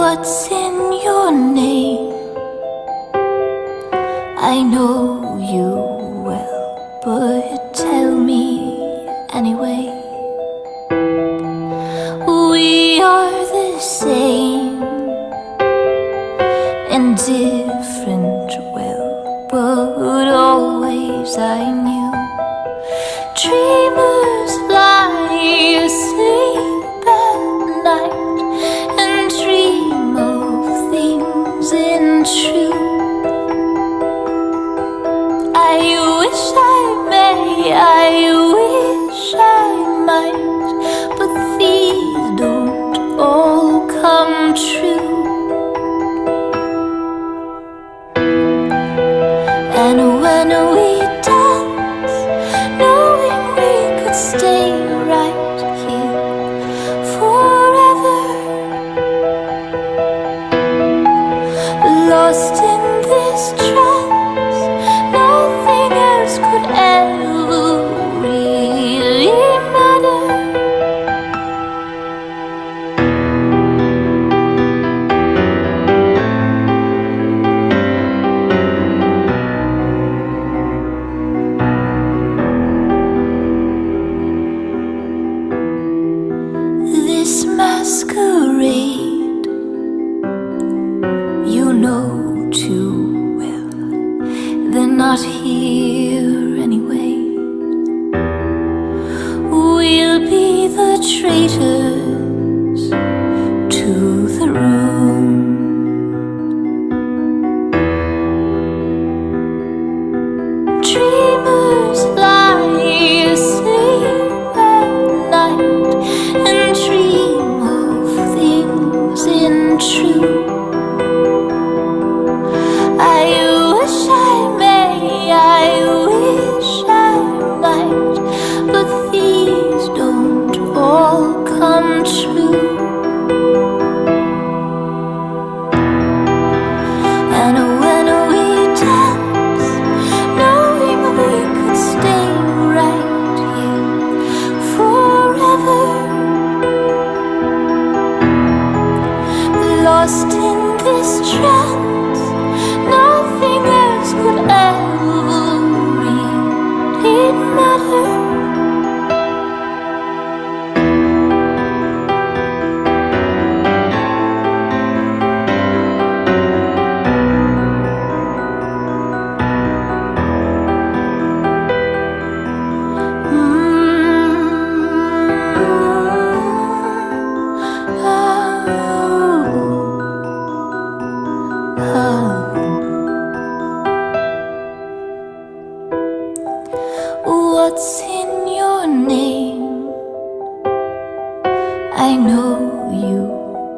What's in your name? I know you well, but tell me anyway. We are the same and different, well, but always I knew. Dreamers lie asleep at night and dream of things untrue. I wish I may, I wish I might, but these don't all come true. And when we dance, knowing we could stay right here forever, lost in this trance, nothing else could ever really matter. This masquerade, you know too well, they're not here anyway. We'll be the traitors to the room. Dreamers lie asleep at night and dream of things untrue. I wish I may, I wish I might, but these don't all come true. And when we dance, knowing we could stay right here forever, lost in this trance, nothing else could ever really matter. What's in your name? I know you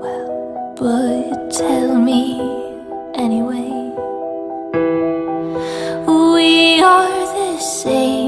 well, but tell me anyway. We are the same